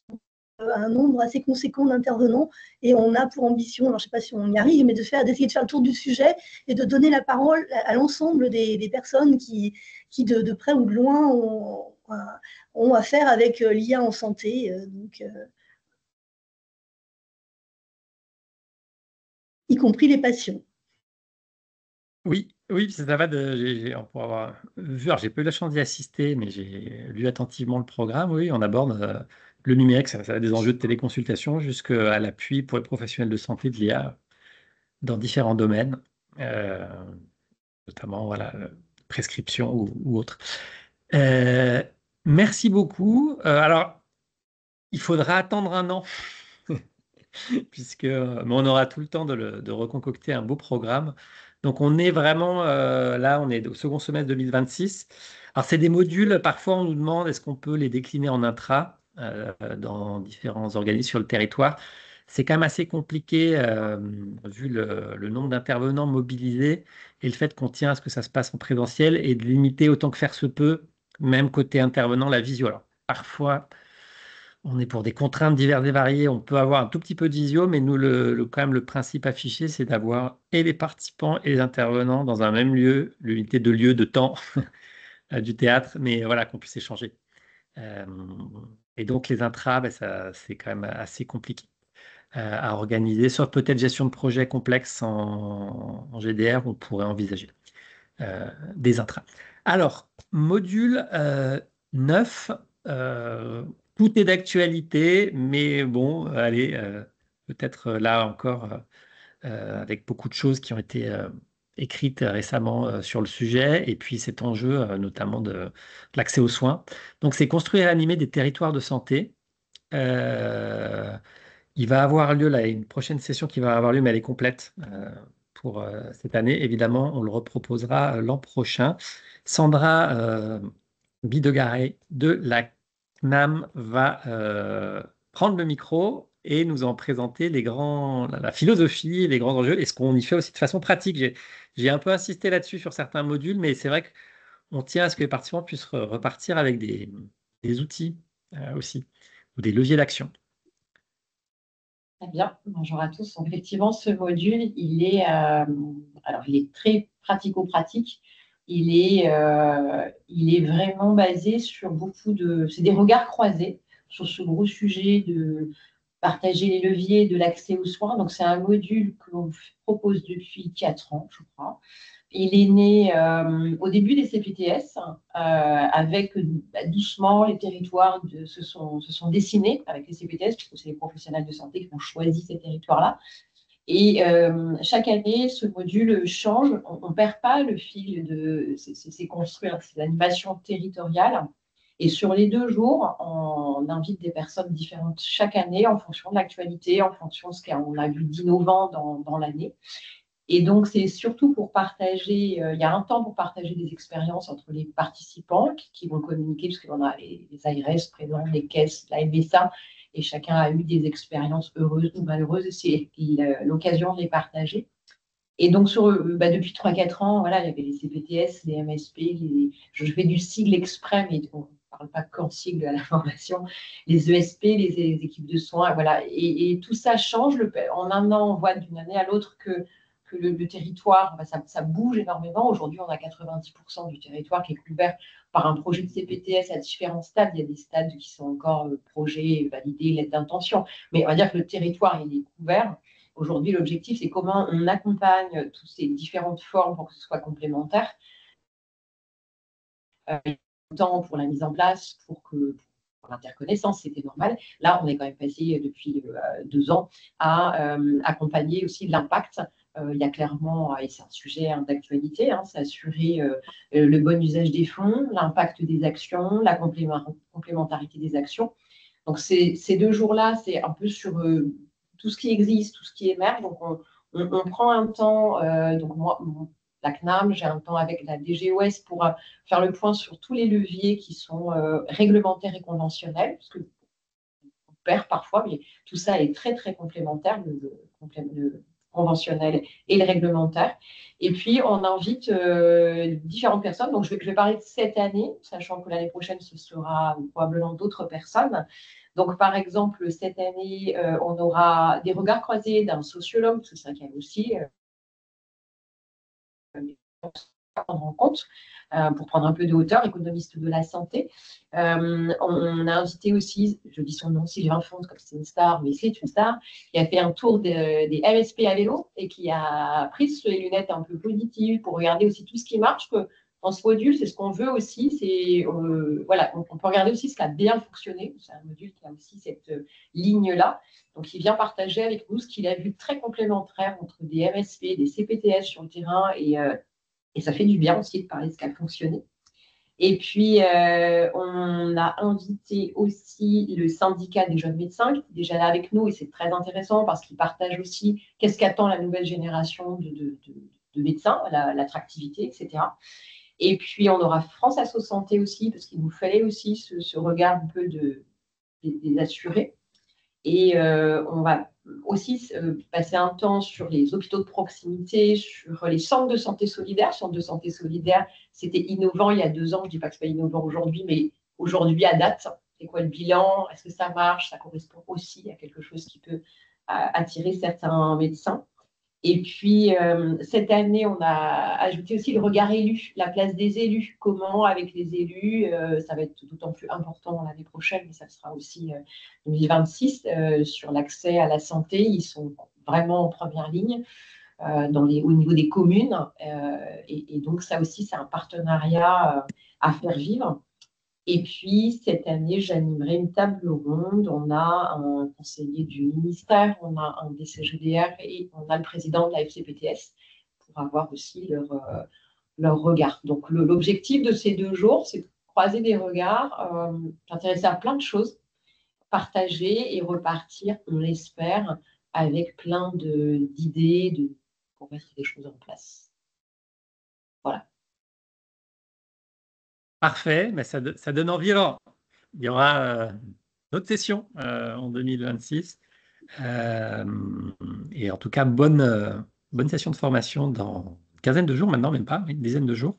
un nombre assez conséquent d'intervenants et on a pour ambition, alors je ne sais pas si on y arrive, mais d'essayer de faire le tour du sujet et de donner la parole à l'ensemble des personnes qui de près ou de loin ont affaire avec l'IA en santé. Y compris les patients. Oui, oui, ça va pour avoir vu, alors j'ai pas eu la chance d'y assister, mais j'ai lu attentivement le programme. Oui, on aborde le numérique, ça a des enjeux de téléconsultation jusqu'à l'appui pour les professionnels de santé de l'IA dans différents domaines, euh, notamment voilà, prescription ou autre. Merci beaucoup. Alors, il faudra attendre un an, puisque mais on aura tout le temps de reconcocter un beau programme. Donc, on est vraiment là, on est au second semestre 2026. Alors, c'est des modules, parfois on nous demande est-ce qu'on peut les décliner en intra dans différents organismes sur le territoire. C'est quand même assez compliqué vu le nombre d'intervenants mobilisés et le fait qu'on tient à ce que ça se passe en présentiel et de limiter autant que faire se peut, même côté intervenant, la visio. Alors, parfois, on est pour des contraintes diverses et variées. On peut avoir un tout petit peu de visio, mais nous, quand même, le principe affiché, c'est d'avoir et les participants et les intervenants dans un même lieu, l'unité de lieu, de temps du théâtre, mais voilà, qu'on puisse échanger. Et donc, les intras, c'est quand même assez compliqué à organiser, sauf peut-être gestion de projet complexe en GDR, on pourrait envisager des intras. Alors, module 9, tout est d'actualité, mais bon, allez, peut-être là encore, avec beaucoup de choses qui ont été écrites récemment sur le sujet, et puis cet enjeu notamment de l'accès aux soins. Donc, c'est construire et animer des territoires de santé. Il va avoir lieu, là, une prochaine session qui va avoir lieu, mais elle est complète pour cette année. Évidemment, on le reproposera l'an prochain. Sandra Bidegaray de la CNAM va prendre le micro et nous en présenter la philosophie, les grands enjeux et ce qu'on y fait aussi de façon pratique. J'ai un peu insisté là-dessus sur certains modules, mais c'est vrai qu'on tient à ce que les participants puissent repartir avec des outils aussi ou des leviers d'action. Très bien, bonjour à tous. Donc, effectivement, ce module, il est très pratico-pratique. Il est vraiment basé sur c'est des regards croisés sur ce gros sujet de partager les leviers de l'accès aux soins. Donc, c'est un module que l'on propose depuis 4 ans, je crois. Il est né au début des CPTS, avec doucement les territoires se sont dessinés avec les CPTS, puisque c'est les professionnels de santé qui ont choisi ces territoires-là. Et chaque année, ce module change. On ne perd pas le fil c'est construire ces animations territoriales. Et sur les 2 jours, on invite des personnes différentes chaque année en fonction de l'actualité, en fonction de ce qu'on a vu d'innovant dans l'année. Et donc, c'est surtout pour partager, il y a un temps pour partager des expériences entre les participants qui vont communiquer, parce qu'on a les ARS présents, les caisses, la MSA, et chacun a eu des expériences heureuses ou malheureuses, et c'est l'occasion de les partager. Et donc, depuis 3-4 ans, voilà, il y avait les CPTS, les MSP, je fais du sigle exprès, mais on ne parle pas qu'en sigle à la formation, les ESP, les équipes de soins, voilà. Et tout ça change. En un an, on voit d'une année à l'autre que le territoire, ça bouge énormément. Aujourd'hui, on a 90% du territoire qui est couvert par un projet de CPTS à différents stades. Il y a des stades qui sont encore projets validés, lettres d'intention. Mais on va dire que le territoire, il est couvert. Aujourd'hui, l'objectif, c'est comment on accompagne toutes ces différentes formes pour que ce soit complémentaire. Temps pour la mise en place, pour l'interconnaissance, c'était normal. Là, on est quand même passé depuis 2 ans à accompagner aussi l'impact. Il y a clairement, et c'est un sujet d'actualité, c'est assurer le bon usage des fonds, l'impact des actions, la complémentarité des actions. Donc, ces 2 jours-là, c'est un peu sur tout ce qui existe, tout ce qui émerge. Donc, on prend un temps, donc moi, la CNAM, j'ai un temps avec la DGOS pour faire le point sur tous les leviers qui sont réglementaires et conventionnels, parce qu'on perd parfois, mais tout ça est très, très complémentaire. Le conventionnel et le réglementaire. Et puis, on invite différentes personnes. Donc, je vais parler de cette année, sachant que l'année prochaine, ce sera probablement d'autres personnes. Donc, par exemple, cette année, on aura des regards croisés d'un sociologue, parce que c'est vrai qu'il y a aussi à prendre en compte pour prendre un peu de hauteur, économiste de la santé. On a invité aussi, je dis son nom, Sylvain Fonte, comme c'est une star, mais c'est une star, qui a fait un tour des MSP à vélo et qui a pris les lunettes un peu positives pour regarder aussi tout ce qui marche. Dans ce module, c'est ce qu'on veut aussi, c'est voilà, on peut regarder aussi ce qui a bien fonctionné. C'est un module qui a aussi cette ligne-là. Donc, il vient partager avec nous ce qu'il a vu très complémentaire entre des MSP, des CPTS sur le terrain et ça fait du bien aussi de parler de ce qui a fonctionné. Et puis, on a invité aussi le syndicat des jeunes médecins qui est déjà là avec nous et c'est très intéressant parce qu'ils partagent aussi qu'est-ce qu'attend la nouvelle génération de médecins, l'attractivité, etc. Et puis, on aura France Asso Santé aussi parce qu'il nous fallait aussi ce regard un peu des assurés. Et on va aussi passer un temps sur les hôpitaux de proximité, sur les centres de santé solidaire. Centres de santé solidaire, c'était innovant il y a 2 ans. Je ne dis pas que ce n'est pas innovant aujourd'hui, mais aujourd'hui, à date, c'est quoi le bilan? Est-ce que ça marche? Ça correspond aussi à quelque chose qui peut attirer certains médecins. Et puis, cette année, on a ajouté aussi le regard élu, la place des élus. Comment, avec les élus, ça va être d'autant plus important l'année prochaine, mais ça sera aussi 2026, sur l'accès à la santé. Ils sont vraiment en première ligne au niveau des communes. Et donc, ça aussi, c'est un partenariat à faire vivre. Et puis, cette année, j'animerai une table ronde. On a un conseiller du ministère, on a un DCGDR et on a le président de la FCPTS pour avoir aussi leur regard. Donc, l'objectif de ces 2 jours, c'est de croiser des regards, s'intéresser à plein de choses, partager et repartir, on l'espère, avec plein d'idées pour mettre des choses en place. Voilà. Parfait, mais ça donne envie. Alors, il y aura d'autres sessions en 2026. Et en tout cas, bonne session de formation dans une quinzaine de jours maintenant, même pas, une dizaine de jours.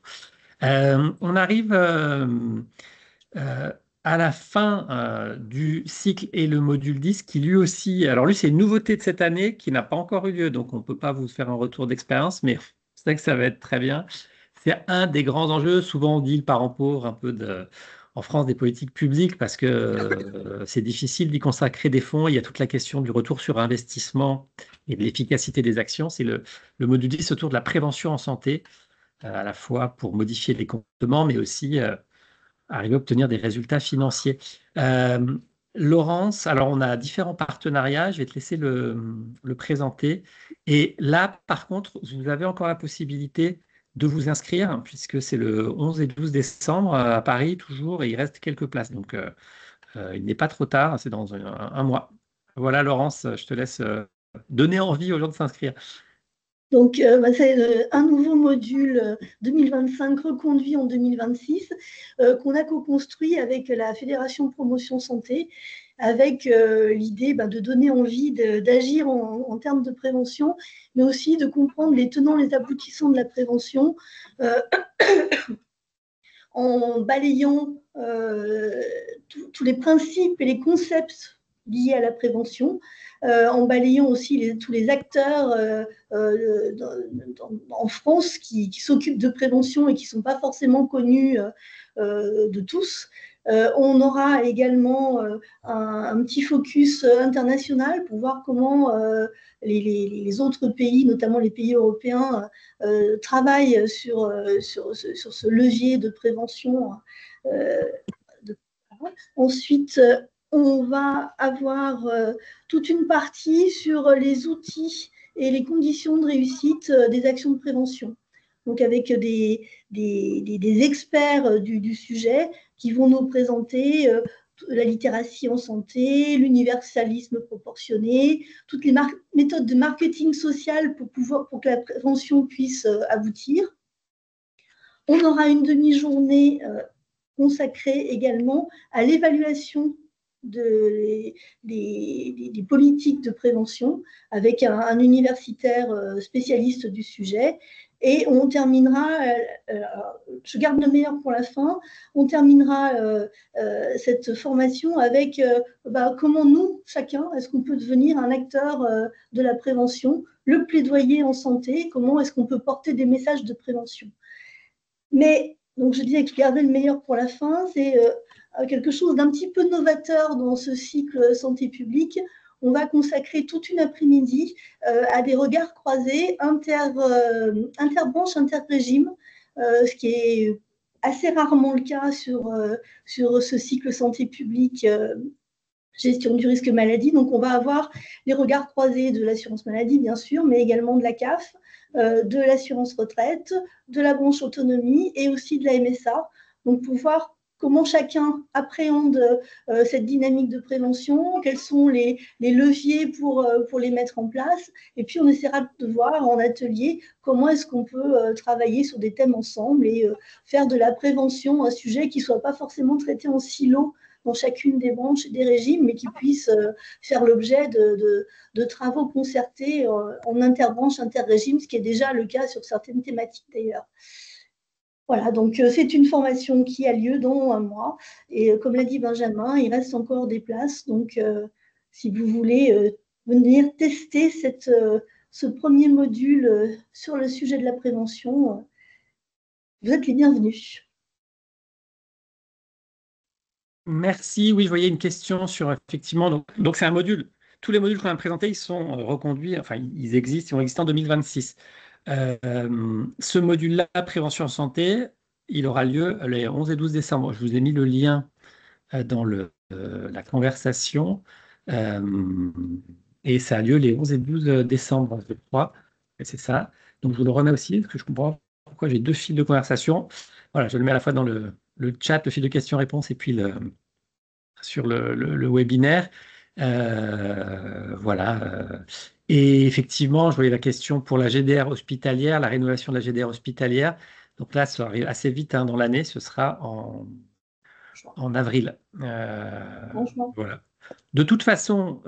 On arrive à la fin du cycle et le module 10 qui lui aussi, alors lui c'est une nouveauté de cette année qui n'a pas encore eu lieu, donc on ne peut pas vous faire un retour d'expérience, mais c'est vrai que ça va être très bien. C'est un des grands enjeux, souvent on dit le parent pauvre un peu en France des politiques publiques parce que c'est difficile d'y consacrer des fonds. Il y a toute la question du retour sur investissement et de l'efficacité des actions. C'est le module 10 autour de la prévention en santé, à la fois pour modifier les comportements, mais aussi arriver à obtenir des résultats financiers. Laurence, alors on a différents partenariats, je vais te laisser le présenter. Et là, par contre, vous avez encore la possibilité de vous inscrire, puisque c'est le 11 et 12 décembre à Paris, toujours, et il reste quelques places. Donc, il n'est pas trop tard, c'est dans un mois. Voilà, Laurence, je te laisse donner envie aux gens de s'inscrire. Donc, c'est un nouveau module 2025 reconduit en 2026 qu'on a co-construit avec la Fédération Promotion Santé, avec l'idée de donner envie d'agir en termes de prévention, mais aussi de comprendre les tenants, les aboutissants de la prévention en balayant tous les principes et les concepts liés à la prévention, en balayant aussi tous les acteurs en France qui s'occupent de prévention et qui ne sont pas forcément connus de tous. On aura également un petit focus international pour voir comment les autres pays, notamment les pays européens, travaillent sur ce levier de prévention. Ensuite, on va avoir toute une partie sur les outils et les conditions de réussite des actions de prévention. Donc, avec des experts du sujet qui vont nous présenter la littératie en santé, l'universalisme proportionné, toutes les méthodes de marketing social pour que la prévention puisse aboutir. On aura une demi-journée consacrée également à l'évaluation des politiques de prévention avec un universitaire spécialiste du sujet. Et on terminera, je garde le meilleur pour la fin, on terminera cette formation avec comment nous, chacun, est-ce qu'on peut devenir un acteur de la prévention, le plaidoyer en santé, comment est-ce qu'on peut porter des messages de prévention. Mais, donc je disais que je gardais le meilleur pour la fin, c'est quelque chose d'un petit peu novateur dans ce cycle santé publique. On va consacrer toute une après-midi à des regards croisés interbranches, interrégimes, ce qui est assez rarement le cas sur ce cycle santé publique gestion du risque maladie. Donc, on va avoir les regards croisés de l'assurance maladie, bien sûr, mais également de la CAF, de l'assurance retraite, de la branche autonomie et aussi de la MSA. Donc, pour voir comment chacun appréhende cette dynamique de prévention, quels sont les leviers pour les mettre en place. Et puis, on essaiera de voir en atelier comment est-ce qu'on peut travailler sur des thèmes ensemble et faire de la prévention un sujet qui ne soit pas forcément traité en silo dans chacune des branches et des régimes, mais qui puisse faire l'objet de travaux concertés en interbranche, interrégime, ce qui est déjà le cas sur certaines thématiques d'ailleurs. Voilà, donc c'est une formation qui a lieu dans un mois. Et comme l'a dit Benjamin, il reste encore des places. Donc, si vous voulez venir tester ce premier module sur le sujet de la prévention, vous êtes les bienvenus. Merci. Oui, je voyais une question sur, effectivement, donc c'est un module. Tous les modules qu'on a présentés, ils sont reconduits, enfin, ils existent, ils vont exister en 2026. Ce module-là, prévention en santé, il aura lieu les 11 et 12 décembre. Je vous ai mis le lien dans la conversation. Et ça a lieu les 11 et 12 décembre, je crois. Et c'est ça. Donc, je vous le remets aussi, parce que je comprends pourquoi j'ai deux fils de conversation. Voilà, je le mets à la fois dans le chat, le fil de questions-réponses, et puis sur le webinaire. Voilà. Et effectivement, je voyais la question pour la GDR hospitalière, la rénovation de la GDR hospitalière. Donc là, ça arrive assez vite dans l'année, ce sera en avril. Voilà. De toute façon,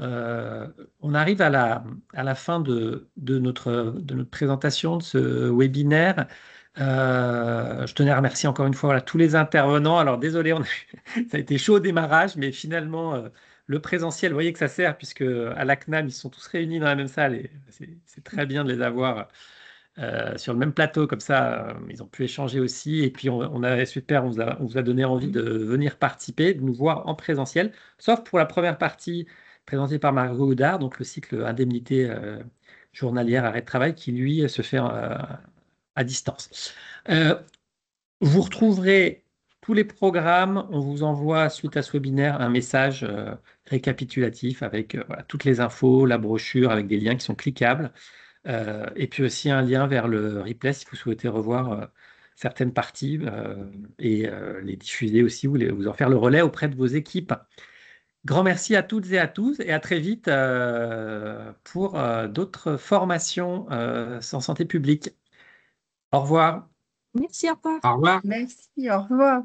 on arrive à la fin de notre présentation de ce webinaire. Je tenais à remercier encore une fois tous les intervenants. Alors désolé, ça a été chaud au démarrage, mais finalement, le présentiel, vous voyez que ça sert, puisque à la CNAM, ils sont tous réunis dans la même salle et c'est très bien de les avoir sur le même plateau, comme ça, ils ont pu échanger aussi. Et puis, on a super, on vous a donné envie de venir participer, de nous voir en présentiel, sauf pour la première partie présentée par Margot Houdard, donc le cycle indemnité journalière arrêt de travail, qui lui se fait à distance. Vous retrouverez tous les programmes. On vous envoie, suite à ce webinaire, un message récapitulatif avec toutes les infos, la brochure avec des liens qui sont cliquables. Et puis aussi un lien vers le replay si vous souhaitez revoir certaines parties et les diffuser aussi, ou vous en faire le relais auprès de vos équipes. Grand merci à toutes et à tous et à très vite pour d'autres formations en santé publique. Au revoir. Merci, au revoir. Au revoir. Merci, au revoir.